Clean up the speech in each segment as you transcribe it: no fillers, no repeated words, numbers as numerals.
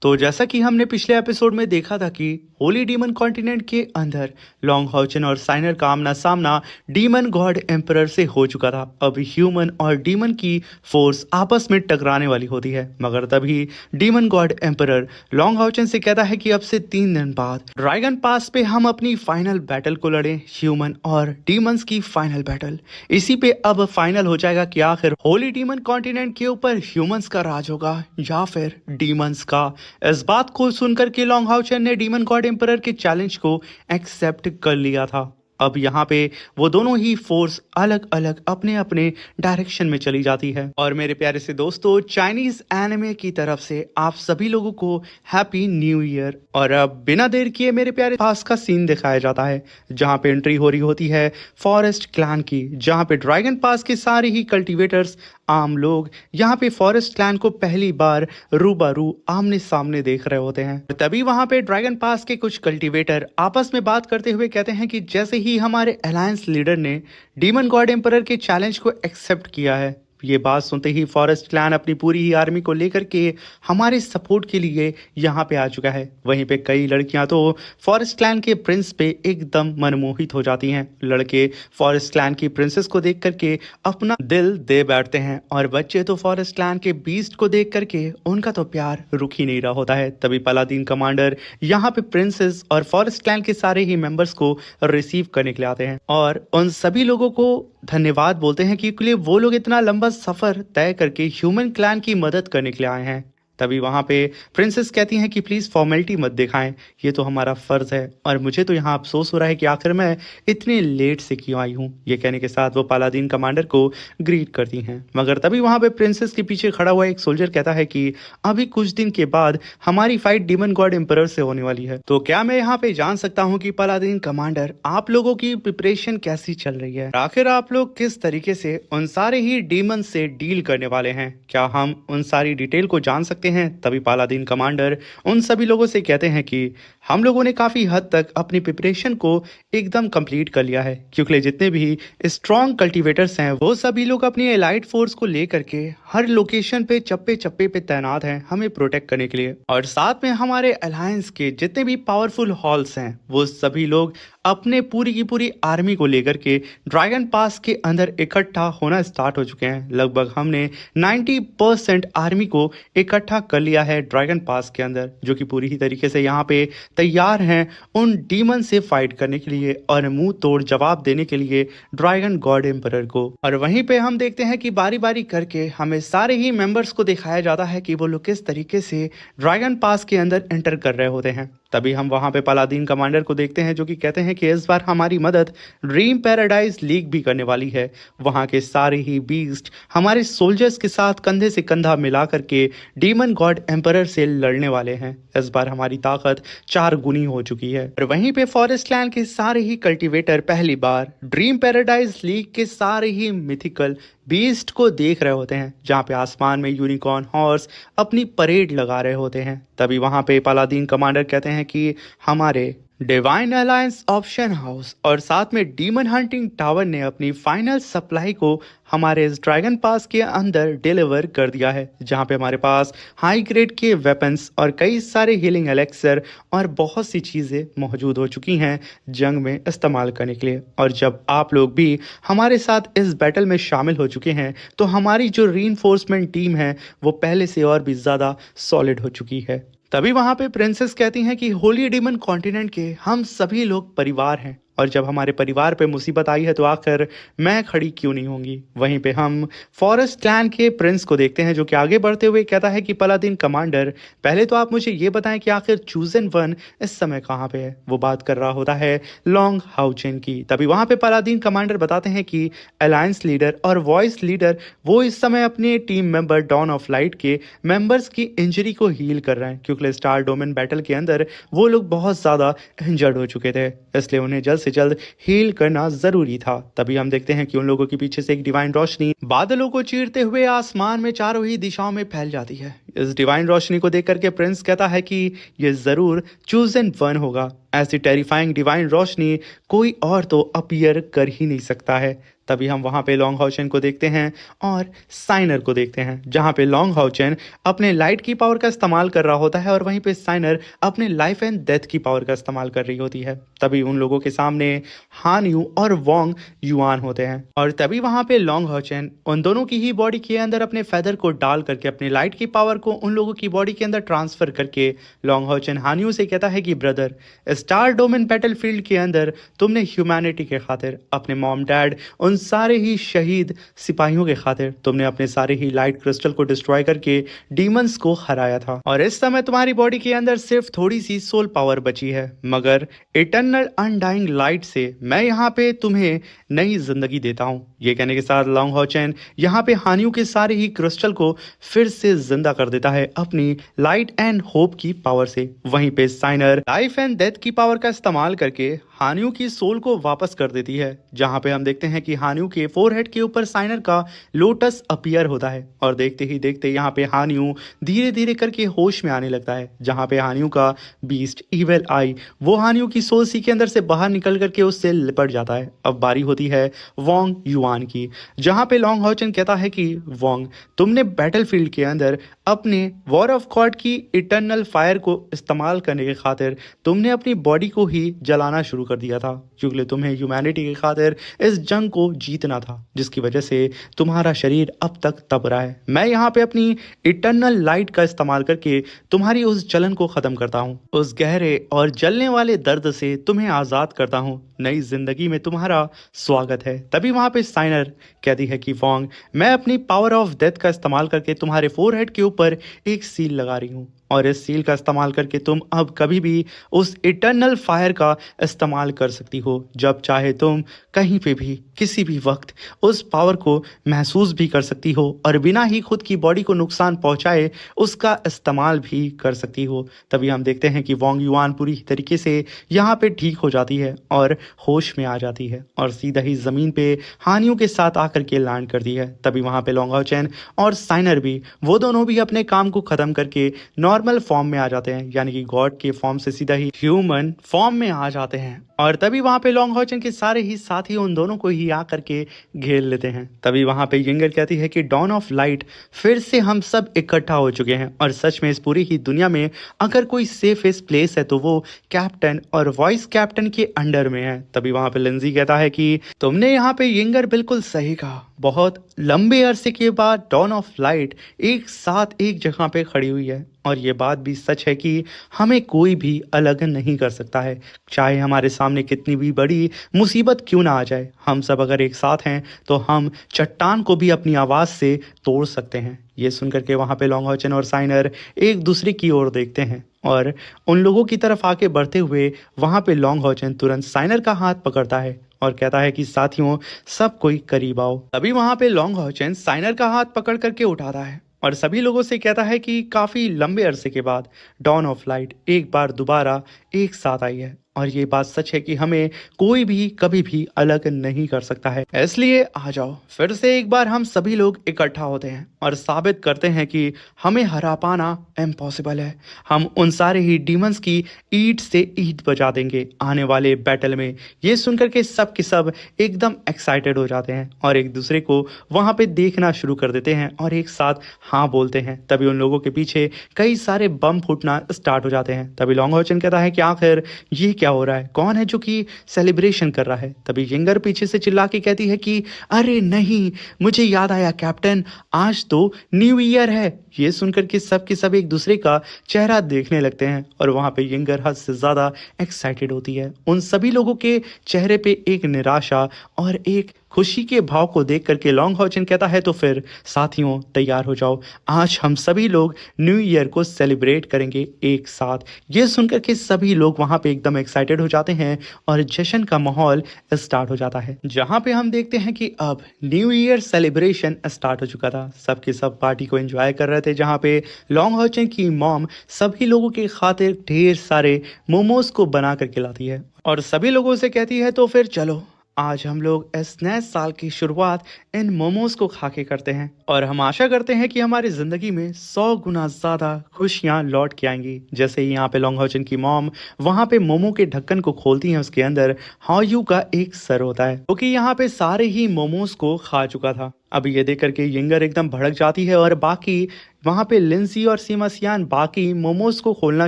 तो जैसा कि हमने पिछले एपिसोड में देखा था कि होली डीमन कॉन्टिनेंट के अंदर लॉन्ग हाउचन और साइनर का आमना सामना डीमन गॉड एम्परर से हो चुका था। अब ह्यूमन और डीमन की फोर्स आपस में टकराने वाली होती है, मगर तभी डीमन गॉड एम्परर लॉन्ग हाउचन से कहता है कि अब से 3 दिन बाद ड्रैगन पास पे हम अपनी फाइनल बैटल को लड़े, ह्यूमन और डीमंस की फाइनल बैटल। इसी पे अब फाइनल हो जाएगा कि आखिर होली डीमन कॉन्टिनेंट के ऊपर ह्यूमंस का राज होगा या फिर डीमंस का। इस बात को सुनकर के लॉन्ग हाउचन ने डीमन गॉड एम्परर के चैलेंज को एक्सेप्ट कर लिया था। अब यहाँ पे वो दोनों ही फोर्स अलग अलग अपने अपने डायरेक्शन में चली जाती है। और मेरे प्यारे से दोस्तों, चाइनीज एनिमे की तरफ से आप सभी लोगों को हैप्पी न्यू ईयर। और अब बिना देर किए मेरे प्यारे पास का सीन दिखाया जाता है जहाँ पे एंट्री हो रही होती है फॉरेस्ट क्लैन की, जहाँ पे ड्रैगन पास के सारे ही कल्टीवेटर्स आम लोग यहाँ पे फॉरेस्ट क्लैन को पहली बार रूबरू आमने सामने देख रहे होते हैं। तभी वहां पे ड्रैगन पास के कुछ कल्टीवेटर आपस में बात करते हुए कहते हैं कि जैसे ही हमारे अलायंस लीडर ने डीमन गॉड एम्परर के चैलेंज को एक्सेप्ट किया है, ये बात सुनते ही फॉरेस्ट क्लैन अपनी पूरी ही आर्मी को लेकर के हमारे सपोर्ट के लिए यहाँ पे आ चुका है। वहीं पे कई लड़कियां तो फॉरेस्ट क्लैन के प्रिंस पे एकदम मनमोहित हो जाती हैं। लड़के फॉरेस्ट क्लैन की प्रिंसेस को देख करके अपना दिल दे बैठते हैं और बच्चे तो फॉरेस्ट क्लैन के बीस्ट को देख करके उनका तो प्यार रुक ही नहीं रहा होता है। तभी पलादीन कमांडर यहाँ पे प्रिंसेस और फॉरेस्ट क्लैन के सारे ही मेंबर्स को रिसीव करने के लिए आते हैं और उन सभी लोगों को धन्यवाद बोलते हैं क्योंकि वो लोग इतना लंबा सफर तय करके ह्यूमन क्लैन की मदद करने के लिए आए हैं। तभी वहां पे प्रिंसेस कहती हैं कि प्लीज फॉर्मेलिटी मत दिखाएं, ये तो हमारा फर्ज है और मुझे तो यहाँ अफसोस हो रहा है कि आखिर मैं इतने लेट से क्यों आई हूँ। ये कहने के साथ वो पालादीन कमांडर को ग्रीट करती हैं, मगर तभी वहां पे प्रिंसेस के पीछे खड़ा हुआ एक सोल्जर कहता है कि अभी कुछ दिन के बाद हमारी फाइट डीमन गॉड एम्परर से होने वाली है। तो क्या मैं यहाँ पे जान सकता हूँ कि पालादीन कमांडर आप लोगों की प्रिपरेशन कैसी चल रही है? आखिर आप लोग किस तरीके से उन सारे ही डीमन से डील करने वाले हैं? क्या हम उन सारी डिटेल को जान सकते हैं? तभी पालादीन कमांडर उन सभी लोगों से कहते हैं कि हम लोगों ने काफी हद तक अपनी प्रिपरेशन को एकदम कंप्लीट कर लिया है, क्योंकि जितने भी स्ट्रॉन्ग कल्टीवेटर्स हैं वो सभी लोग अपनी एलाइट फोर्स को लेकर के हर लोकेशन पे चप्पे चप्पे पे तैनात हैं हमें प्रोटेक्ट करने के लिए। और साथ में हमारे अलायंस के जितने भी पावरफुल हॉल्स हैं वो सभी लोग अपने पूरी की पूरी आर्मी को लेकर के ड्रैगन पास के अंदर इकट्ठा होना स्टार्ट हो चुके हैं। लगभग हमने 90% आर्मी को इकट्ठा कर लिया है ड्रैगन पास के अंदर, जो कि पूरी ही तरीके से यहाँ पे तैयार हैं उन डीमन से फाइट करने के लिए और मुंह तोड़ जवाब देने के लिए ड्रैगन गॉड एम्परर को। और वहीं पे हम देखते हैं कि बारी बारी करके हमें सारे ही मेंबर्स को दिखाया जाता है कि वो लोग किस तरीके से ड्रैगन पास के अंदर एंटर कर रहे होते हैं। तभी हम वहां पे पालादीन कमांडर को देखते हैं जो कि कहते हैं कि इस बार हमारी मदद ड्रीम पैराडाइज लीग भी करने वाली है। वहां के सारे ही बीस्ट हमारे सोल्जर्स के साथ कंधे से कंधा मिला करके डीमन गॉड एम्परर से लड़ने वाले हैं। इस बार हमारी ताकत 4 गुनी हो चुकी है। और वहीं पे फॉरेस्ट लैंड के सारे ही कल्टीवेटर पहली बार ड्रीम पैराडाइज लीग के सारे ही मिथिकल बीस्ट को देख रहे होते हैं, जहाँ पे आसमान में यूनिकॉर्न हॉर्स अपनी परेड लगा रहे होते हैं। तभी वहां पे पालादीन कमांडर कहते हैं कि हमारे डिवाइन अलायंस ऑप्शन हाउस और साथ में डीमन हंटिंग टावर ने अपनी फाइनल सप्लाई को हमारे इस ड्रैगन पास के अंदर डिलीवर कर दिया है, जहां पे हमारे पास हाई ग्रेड के वेपन्स और कई सारे हीलिंग एलेक्सर और बहुत सी चीज़ें मौजूद हो चुकी हैं जंग में इस्तेमाल करने के लिए। और जब आप लोग भी हमारे साथ इस बैटल में शामिल हो चुके हैं तो हमारी जो रीइंफोर्समेंट टीम है वो पहले से और भी ज़्यादा सॉलिड हो चुकी है। तभी वहां पे प्रिंसेस कहती हैं कि होली डीमन कॉन्टिनेंट के हम सभी लोग परिवार हैं और जब हमारे परिवार पे मुसीबत आई है तो आखिर मैं खड़ी क्यों नहीं होंगी। वहीं पे हम फॉरेस्ट क्लैन के प्रिंस को देखते हैं जो कि आगे बढ़ते हुए कहता है कि पालादीन कमांडर, पहले तो आप मुझे ये बताएं कि आखिर चूजन वन इस समय कहाँ पे है। वो बात कर रहा होता है लॉन्ग हाउचन की। तभी वहां पे पालादीन कमांडर बताते हैं कि अलायंस लीडर और वॉइस लीडर वो इस समय अपने team member Dawn of Light के मेंबर्स की इंजरी को हील कर रहे हैं, क्योंकि स्टार डोमेन बैटल के अंदर वो लोग बहुत ज्यादा इंजर्ड हो चुके थे, इसलिए उन्हें जल्द से जल्द हील करना जरूरी था। तभी हम देखते हैं कि उन लोगों के पीछे से एक डिवाइन रोशनी बादलों को चीरते हुए आसमान में चारों ही दिशाओं में फैल जाती है। इस डिवाइन रोशनी को देख करके प्रिंस कहता है कि ये जरूर चूजन वन होगा। ऐसी टेरिफाइंग डिवाइन रोशनी कोई और तो अपीयर कर ही नहीं सकता है। तभी हम वहां पे लॉन्ग हाउचेन को देखते हैं और साइनर को देखते हैं, जहां पे लॉन्ग हाउचेन अपने लाइट की पावर का इस्तेमाल कर रहा होता है और वहीं पे साइनर अपने लाइफ एंड डेथ की पावर का इस्तेमाल कर रही होती है। तभी उन लोगों के सामने हान यू और वोंग युआन होते हैं और तभी वहां पे लॉन्ग हाउचेन उन दोनों की ही बॉडी के अंदर अपने फेदर को डाल करके अपनी लाइट की पावर को उन लोगों की बॉडी के अंदर ट्रांसफर करके लॉन्ग हाउचेन हान यू से कहता है कि ब्रदर, स्टार डोमेन बैटलफील्ड के अंदर तुमने ह्यूमैनिटी के खातिर, अपने मॉम डैड, उन सारे ही शहीद सिपाहियों के खातिर तुमने अपने सारे ही लाइट क्रिस्टल को डिस्ट्रॉय करके डीमंस को हराया था और इस समय तुम्हारी बॉडी के अंदर सिर्फ थोड़ी सी सोल पावर बची है, मगर इटर्नल अनडाइंग लाइट से मैं यहाँ पे तुम्हें नई जिंदगी देता हूँ। ये कहने के साथ लॉन्ग हाउचेन यहाँ पे हानियों के सारे ही क्रिस्टल को फिर से जिंदा कर देता है अपनी लाइट एंड होप की पावर से। वहीं पे साइनर लाइफ एंड डेथ की पावर का इस्तेमाल करके हानियों की सोल को वापस कर देती है, जहां पे हम देखते हैं कि हानियों के फोरहेड के ऊपर साइनर का लोटस अपीयर होता है और देखते ही देखते यहाँ पे हानियों धीरे धीरे करके होश में आने लगता है, जहां पे हानियों का बीस्ट इविल आई वो हानियों की सोल सी के अंदर से बाहर निकल करके उससे लिपट जाता है। अब बारी होती है वोंग युआन की, जहां पे लॉन्ग हाउचेन कहता है कि वोंग, तुमने बैटलफील्ड के अंदर अपने वॉर ऑफ गॉड की इटर्नल फायर को इस्तेमाल करने के खातिर तुमने अपनी बॉडी को ही जलाना शुरू कर दिया था, क्योंकि तुम्हें ह्यूमैनिटी के खातिर इस जंग को जीतना था, जिसकी वजह से तुम्हारा शरीर अब तक तप रहा है। मैं यहाँ पे अपनी इटर्नल लाइट का इस्तेमाल करके तुम्हारी उस जलन को खत्म करता हूँ, उस गहरे और जलने वाले दर्द से तुम्हें आजाद करता हूँ। नई जिंदगी में तुम्हारा स्वागत है। तभी वहां पे साइनर कहती है कि वोंग, मैं अपनी पावर ऑफ डेथ का इस्तेमाल करके तुम्हारे फोरहेड के ऊपर एक सील लगा रही हूँ और इस सील का इस्तेमाल करके तुम अब कभी भी उस इटर्नल फायर का इस्तेमाल कर सकती हो, जब चाहे तुम कहीं पे भी किसी भी वक्त उस पावर को महसूस भी कर सकती हो और बिना ही खुद की बॉडी को नुकसान पहुंचाए उसका इस्तेमाल भी कर सकती हो। तभी हम देखते हैं कि वोंग युआन पूरी तरीके से यहाँ पे ठीक हो जाती है और होश में आ जाती है और सीधा ही जमीन पे हानियों के साथ आकर के लैंड करती है। तभी वहां पे लॉन्ग हाउचेन और साइनर भी, वो दोनों भी अपने काम को खत्म करके नॉर्मल फॉर्म में आ जाते हैं, यानी कि गॉड के फॉर्म से सीधा ही ह्यूमन फॉर्म में आ जाते हैं और तभी वहां पे लॉन्ग हाउचेन के सारे ही साथी उन दोनों को ही आ करके घेर लेते हैं। तभी वहां पे यिंगर कहती है कि डॉन ऑफ लाइट, फिर से हम सब इकट्ठा हो चुके हैं और सच में इस पूरी ही दुनिया में अगर कोई सेफेस्ट प्लेस है तो वो कैप्टन और वॉइस कैप्टन के अंडर में है। तभी वहां पे लिंजी कहता है कि तुमने यहाँ पे यिंगर बिल्कुल सही कहा, बहुत लंबे अरसे के बाद डॉन ऑफ लाइट एक साथ एक जगह पे खड़ी हुई है और ये बात भी सच है कि हमें कोई भी अलग नहीं कर सकता है, चाहे हमारे सामने कितनी भी बड़ी मुसीबत क्यों ना आ जाए। हम सब अगर एक साथ हैं तो हम चट्टान को भी अपनी आवाज़ से तोड़ सकते हैं। ये सुनकर के वहाँ पे लॉन्ग हाउचेन और साइनर एक दूसरे की ओर देखते हैं और उन लोगों की तरफ आके बढ़ते हुए वहाँ पे लॉन्ग हाउचेन तुरंत साइनर का हाथ पकड़ता है और कहता है कि साथियों, सब कोई करीब आओ। तभी वहाँ पे लॉन्ग हाउचेन साइनर का हाथ पकड़ करके उठाता है और सभी लोगों से कहता है कि काफी लंबे अरसे के बाद डॉन ऑफ लाइट एक बार दोबारा एक साथ आई है और ये बात सच है कि हमें कोई भी कभी भी अलग नहीं कर सकता है। इसलिए आ जाओ, फिर से एक बार हम सभी लोग इकट्ठा होते हैं और साबित करते हैं कि हमें हरा पाना इम्पॉसिबल है। हम उन सारे ही डीमंस की ईंट से ईंट बजा देंगे आने वाले बैटल में। ये सुनकर के सब एकदम एक्साइटेड हो जाते हैं और एक दूसरे को वहां पे देखना शुरू कर देते हैं और एक साथ हाँ बोलते हैं। तभी उन लोगों के पीछे कई सारे बम फूटना स्टार्ट हो जाते हैं। तभी लॉन्ग हाउचेन कहता है कि आखिर ये क्या हो रहा है, कौन है जो कि सेलिब्रेशन कर रहा है। तभी यिंगर पीछे से चिल्ला के कहती है कि अरे नहीं, मुझे याद आया कैप्टन, आज तो न्यू ईयर है। ये सुनकर के सब एक दूसरे का चेहरा देखने लगते हैं और वहां पे यिंगर हद से ज्यादा एक्साइटेड होती है। उन सभी लोगों के चेहरे पे एक निराशा और एक खुशी के भाव को देख करके लॉन्ग हाउचेन कहता है तो फिर साथियों तैयार हो जाओ, आज हम सभी लोग न्यू ईयर को सेलिब्रेट करेंगे एक साथ। ये सुनकर के सभी लोग वहां पे एकदम एक्साइटेड हो जाते हैं और जश्न का माहौल स्टार्ट हो जाता है, जहां पे हम देखते हैं कि अब न्यू ईयर सेलिब्रेशन स्टार्ट हो चुका था। सबके सब पार्टी को एंजॉय कर रहे थे, जहां पे लॉन्ग हाउचेन की मॉम सभी लोगों के खातिर ढेर सारे मोमोज को बना करके लाती है और सभी लोगों से कहती है तो फिर चलो आज हम लोग इस नए साल की शुरुआत इन मोमोज को खा के करते हैं और हम आशा करते हैं कि हमारी जिंदगी में 100 गुना ज्यादा खुशियां लौट के आएंगी। जैसे ही यहाँ पे लॉन्ग हाउचन की मॉम वहां पे मोमो के ढक्कन को खोलती हैं, उसके अंदर हाओयू का एक सर होता है क्योंकि यहाँ पे सारे ही मोमोज को खा चुका था। अब ये देख करके यिंगर एकदम भड़क जाती है और बाकी वहां पे लिंसी और सीमा सियान बाकी मोमोज को खोलना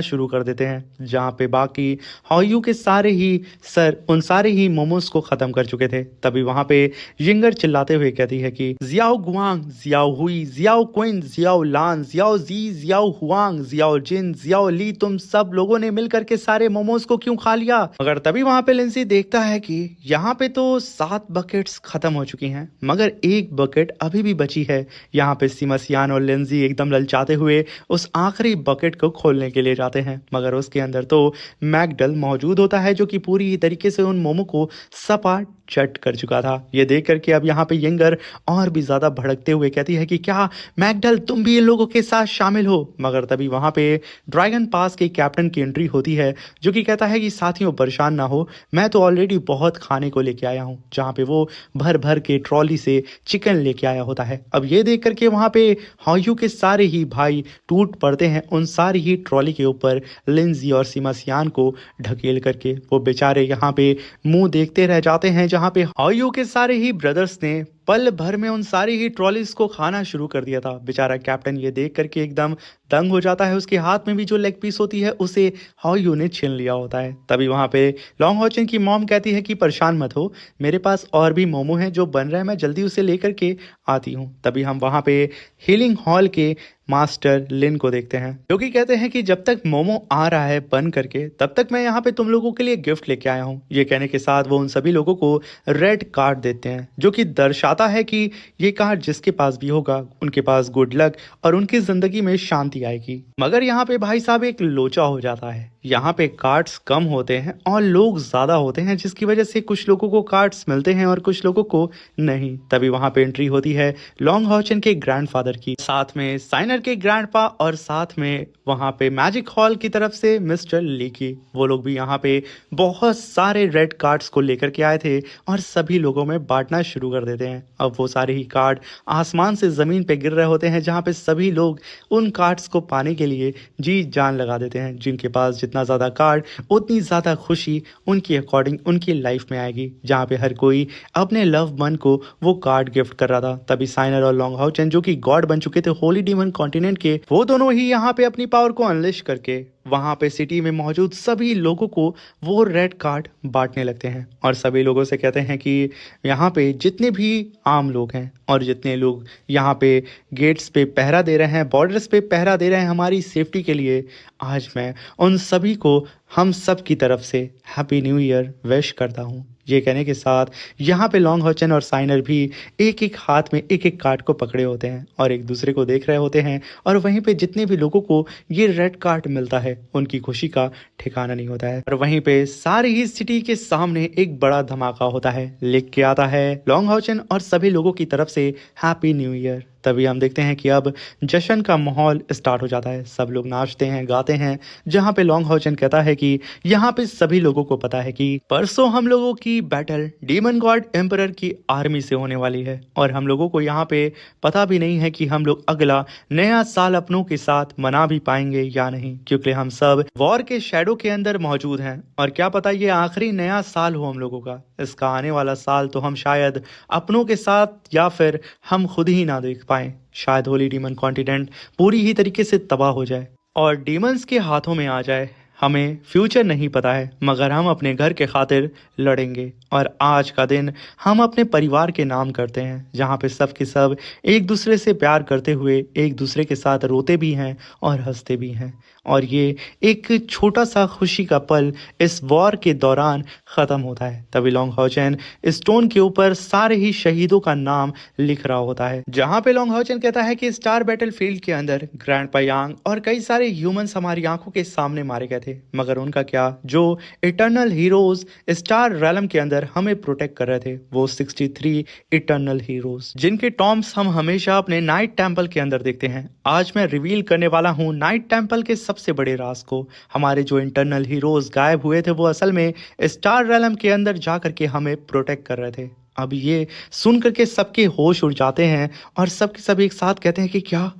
शुरू कर देते हैं, जहां पे बाकी हाओयू के सारे ही सर उन सारे ही मोमोज को खत्म कर चुके थे। तभी वहां पे यिंगर चिल्लाते हुए कहती है कि जियाओ गुआंग, जियाओ हुई, जियाओ क्विन, जियाओ लान, जियाओ जी, जियाओ हुआंग, जियाओ जिन, जियाओ ली, तुम सब लोगों ने मिलकर के सारे मोमोज को क्यों खा लिया। मगर तभी वहां पे लिंसी देखता है कि यहाँ पे तो 7 बकेट्स खत्म हो चुकी हैं मगर एक बकेट अभी भी बची है। यहाँ पे सीमा सियान और लिंसी एकदम ललचाते हुए उस आखिरी बकेट को खोलने के लिए जाते हैं, मगर उसके अंदर तो मैकडल मौजूद होता है जो कि पूरी तरीके से उन मोमो को सपाट चट कर चुका था। ये देख करके अब यहाँ पे यंगर और भी ज्यादा भड़कते हुए कहती है कि क्या मैकडल तुम भी इन लोगों के साथ शामिल हो। मगर तभी वहां पे ड्रैगन पास के कैप्टन की एंट्री होती है जो कि कहता है कि साथियों परेशान ना हो, मैं तो ऑलरेडी बहुत खाने को लेके आया हूँ। जहाँ पे वो भर भर के ट्रॉली से चिकन लेके आया होता है। अब ये देख करके वहां पे हाओयू के सारे ही भाई टूट पड़ते हैं उन सारी ही ट्रॉली के ऊपर लिंजी और सीमा सियान को ढकेल करके। वो बेचारे यहाँ पे मुंह देखते रह जाते हैं जहाँ पे हाओयू के सारे ही ब्रदर्स ने पल भर में उन सारी ही ट्रॉलीज को खाना शुरू कर दिया था। बेचारा कैप्टन ये देख करके एकदम दंग हो जाता है। उसके हाथ में भी जो लेग पीस होती है उसे हाओयू ने छीन लिया होता है। तभी वहां पे लॉन्ग हाउचन की मॉम कहती है कि परेशान मत हो, मेरे पास और भी मोमो हैं जो बन रहे हैं, मैं जल्दी उसे लेकर के आती हूँ। तभी हम वहां पे हीलिंग हॉल के मास्टर लिन को देखते हैं जो कि कहते हैं कि जब तक मोमो आ रहा है बन करके तब तक मैं यहाँ पे तुम लोगों के लिए गिफ्ट लेके आया हूँ। ये कहने के साथ वो उन सभी लोगों को रेड कार्ड देते हैं जो कि दर्शाता है कि ये कार्ड जिसके पास भी होगा उनके पास गुड लक और उनकी जिंदगी में शांति आएगी। मगर यहाँ पे भाई साहब एक लोचा हो जाता है। यहाँ पे कार्ड्स कम होते हैं और लोग ज्यादा होते हैं जिसकी वजह से कुछ लोगों को कार्ड्स मिलते हैं और कुछ लोगों को नहीं। तभी वहां पे एंट्री होती है लॉन्ग हाउचन के ग्रैंडफादर की, साथ में साइनर के ग्रैंडपा और साथ में वहां पे मैजिक हॉल की तरफ से मिस्टर ली की। वो लोग भी यहाँ पे बहुत सारे रेड कार्ड्स को लेकर के आए थे और सभी लोगों में बांटना शुरू कर देते हैं। अब वो सारे ही कार्ड आसमान से जमीन पे गिर रहे होते हैं जहाँ पे सभी लोग उन कार्ड्स को पाने के लिए जी जान लगा देते हैं। जिनके पास जितना ज्यादा कार्ड उतनी ज्यादा खुशी उनकी अकॉर्डिंग उनकी लाइफ में आएगी। जहाँ पे हर कोई अपने लव वन को वो कार्ड गिफ्ट कर रहा था। तभी साइनर और लॉन्ग हाउचन जो कि गॉड बन चुके थे होली डीमन कॉन्टिनेंट के, वो दोनों ही यहाँ पे अपनी पावर को अनलिश करके वहां पे सिटी में मौजूद सभी लोगों को वो रेड कार्ड बांटने लगते हैं और सभी लोगों से कहते हैं कि यहाँ पे जितने भी आम लोग हैं और जितने लोग यहाँ पे गेट्स पे पहरा दे रहे हैं, बॉर्डर्स पे पहरा दे रहे हैं हमारी सेफ्टी के लिए, आज मैं उन सभी को हम सब की तरफ से हैप्पी न्यू ईयर विश करता हूँ। ये कहने के साथ यहाँ पे लॉन्ग हाउचन और साइनर भी एक एक हाथ में एक एक कार्ड को पकड़े होते हैं और एक दूसरे को देख रहे होते हैं और वहीं पे जितने भी लोगों को ये रेड कार्ड मिलता है उनकी खुशी का ठिकाना नहीं होता है। और वहीं पे सारी ही सिटी के सामने एक बड़ा धमाका होता है, लिख के आता है लॉन्ग हाउचन और सभी लोगों की तरफ से हैप्पी न्यू ईयर। तभी हम देखते हैं कि अब जश्न का माहौल स्टार्ट हो जाता है। सब लोग नाचते हैं गाते हैं जहां पे लॉन्ग हाउचन कहता है कि यहाँ पे सभी लोगों को पता है कि परसों हम लोगों की बैटल डीमन गॉड एम्परर की आर्मी से होने वाली है और हम लोगों को यहाँ पे पता भी नहीं है कि हम लोग अगला नया साल अपनों के साथ मना भी पाएंगे या नहीं, क्योंकि हम सब वॉर के शैडो के अंदर मौजूद हैं और क्या पता ये आखिरी नया साल हो हम लोगों का। इसका आने वाला साल तो हम शायद अपनों के साथ या फिर हम खुद ही ना देख पाए। शायद होली डीमन कॉन्टिनेंट पूरी ही तरीके से तबाह हो जाए और डीमंस के हाथों में आ जाए। हमें फ्यूचर नहीं पता है मगर हम अपने घर के खातिर लड़ेंगे और आज का दिन हम अपने परिवार के नाम करते हैं जहाँ पे सब के सब एक दूसरे से प्यार करते हुए एक दूसरे के साथ रोते भी हैं और हंसते भी हैं। और ये एक छोटा सा खुशी का पल इस वॉर के दौरान ख़त्म होता है। तभी लॉन्ग हाउचन स्टोन के ऊपर सारे ही शहीदों का नाम लिख रहा होता है, जहाँ पे लॉन्ग हाउचन कहता है कि स्टार बैटल फील्ड के अंदर ग्रैंडपा यांग और कई सारे ह्यूमंस हमारी आंखों के सामने मारे गए थे, मगर उनका क्या, जो इटर्नल हीरोज स्टार रैलम के अंदर हमें प्रोटेक्ट कर रहे थे, वो 63 इटर्नल हीरोज जिनके टॉम्स हम हमेशा अपने नाइट टेम्पल के अंदर देखते हैं। आज मैं रिवील करने वाला हूँ नाइट टेम्पल के सबसे बड़े राज को। हमारे जो इंटरनल हीरोज गायब हुए थे वो असल में स्टार रेलम के अंदर जा करके हमें प्रोटेक्ट कर रहे थे। अब ये सुन करके सबके होश उड़ जाते हैं और सब के सब एक साथ कहते हैं कि क्या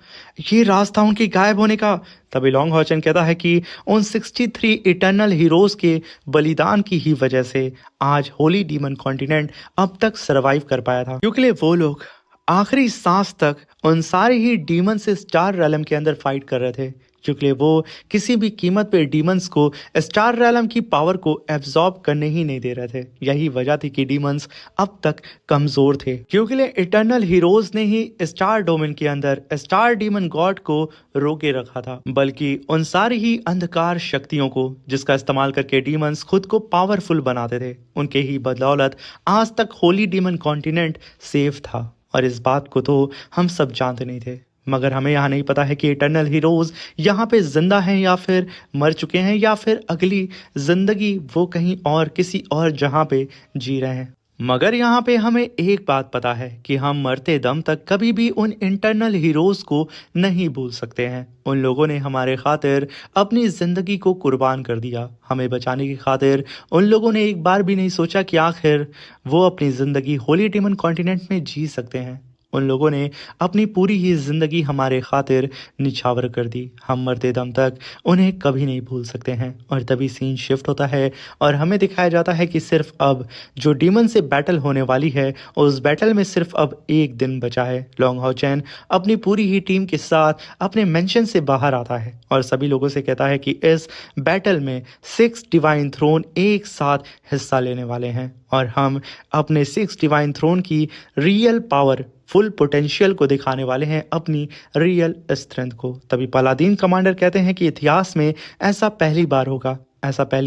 ये राज था उनके गायब होने का। तभी लॉन्ग हॉचन कहता है कि उन 63 इटर्नल हीरोज के बलिदान की ही वजह से आज होली डीमन कॉन्टिनेंट अब तक सरवाइव कर पाया था, क्योंकि वो लोग आखिरी सांस तक उन सारे ही डीमन से स्टार रेलम के अंदर फाइट कर रहे थे, क्योंकि वो किसी भी कीमत पे डीमंस को स्टार रेलम की पावर को एब्जॉर्ब करने ही नहीं दे रहे थे। यही वजह थी कि डीमंस अब तक कमजोर थे, क्योंकि इटर्नल हीरोज ने ही स्टार डोमेन के अंदर स्टार डीमन गॉड को रोके रखा था, बल्कि उन सारी ही अंधकार शक्तियों को जिसका इस्तेमाल करके डीमंस खुद को पावरफुल बनाते थे, उनके ही बदौलत आज तक होली डीमन कॉन्टिनेंट सेफ था। और इस बात को तो हम सब जानते नहीं थे, मगर हमें यहाँ नहीं पता है कि इटर्नल हीरोज यहाँ पे जिंदा हैं या फिर मर चुके हैं, या फिर अगली जिंदगी वो कहीं और किसी और जहाँ पे जी रहे हैं। मगर यहाँ पे हमें एक बात पता है कि हम मरते दम तक कभी भी उन इंटरनल हीरोज को नहीं भूल सकते हैं। उन लोगों ने हमारे खातिर अपनी जिंदगी को कुर्बान कर दिया। हमें बचाने की खातिर उन लोगों ने एक बार भी नहीं सोचा कि आखिर वो अपनी जिंदगी होली डीमन कॉन्टिनेंट में जी सकते हैं। उन लोगों ने अपनी पूरी ही जिंदगी हमारे खातिर निछावर कर दी। हम मरते दम तक उन्हें कभी नहीं भूल सकते हैं। और तभी सीन शिफ्ट होता है और हमें दिखाया जाता है कि सिर्फ अब जो डीमन से बैटल होने वाली है उस बैटल में सिर्फ अब एक दिन बचा है। लॉन्ग हॉचन अपनी पूरी ही टीम के साथ अपने मेंशन से बाहर आता है और सभी लोगों से कहता है कि इस बैटल में 6 डिवाइन थ्रोन एक साथ हिस्सा लेने वाले हैं और हम अपने 6 डिवाइन थ्रोन की रियल पावर, फुल पोटेंशियल को दिखाने वाले हैं, अपनी रियल स्ट्रेंथ को। तभी पलादीन कमांडर कहते हैं कि इतिहास में ऐसा पहली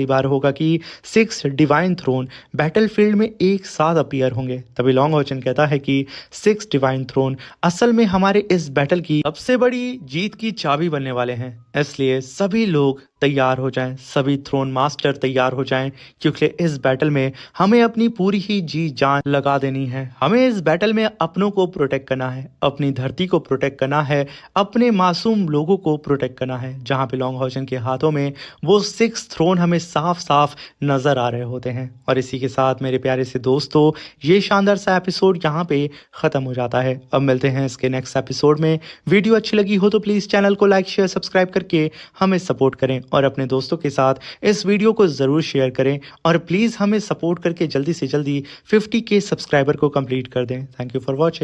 बार होगा कि 6 डिवाइन थ्रोन बैटलफील्ड में एक साथ अपीयर होंगे। तभी लॉन्ग हॉचन कहता है कि 6 डिवाइन थ्रोन असल में हमारे इस बैटल की सबसे बड़ी जीत की चाबी बनने वाले हैं, इसलिए सभी लोग तैयार हो जाएं, सभी थ्रोन मास्टर तैयार हो जाएं, क्योंकि इस बैटल में हमें अपनी पूरी ही जी जान लगा देनी है। हमें इस बैटल में अपनों को प्रोटेक्ट करना है, अपनी धरती को प्रोटेक्ट करना है, अपने मासूम लोगों को प्रोटेक्ट करना है। जहां पे लॉन्ग हॉचन के हाथों में वो 6 थ्रोन हमें साफ साफ नजर आ रहे होते हैं। और इसी के साथ मेरे प्यारे से दोस्तों, ये शानदार सा एपिसोड यहाँ पे खत्म हो जाता है। अब मिलते हैं इसके नेक्स्ट एपिसोड में। वीडियो अच्छी लगी हो तो प्लीज चैनल को लाइक शेयर सब्सक्राइब करके हमें सपोर्ट करें और अपने दोस्तों के साथ इस वीडियो को जरूर शेयर करें और प्लीज हमें सपोर्ट करके जल्दी से जल्दी 50K सब्सक्राइबर को कंप्लीट कर दें। Thank you for watching.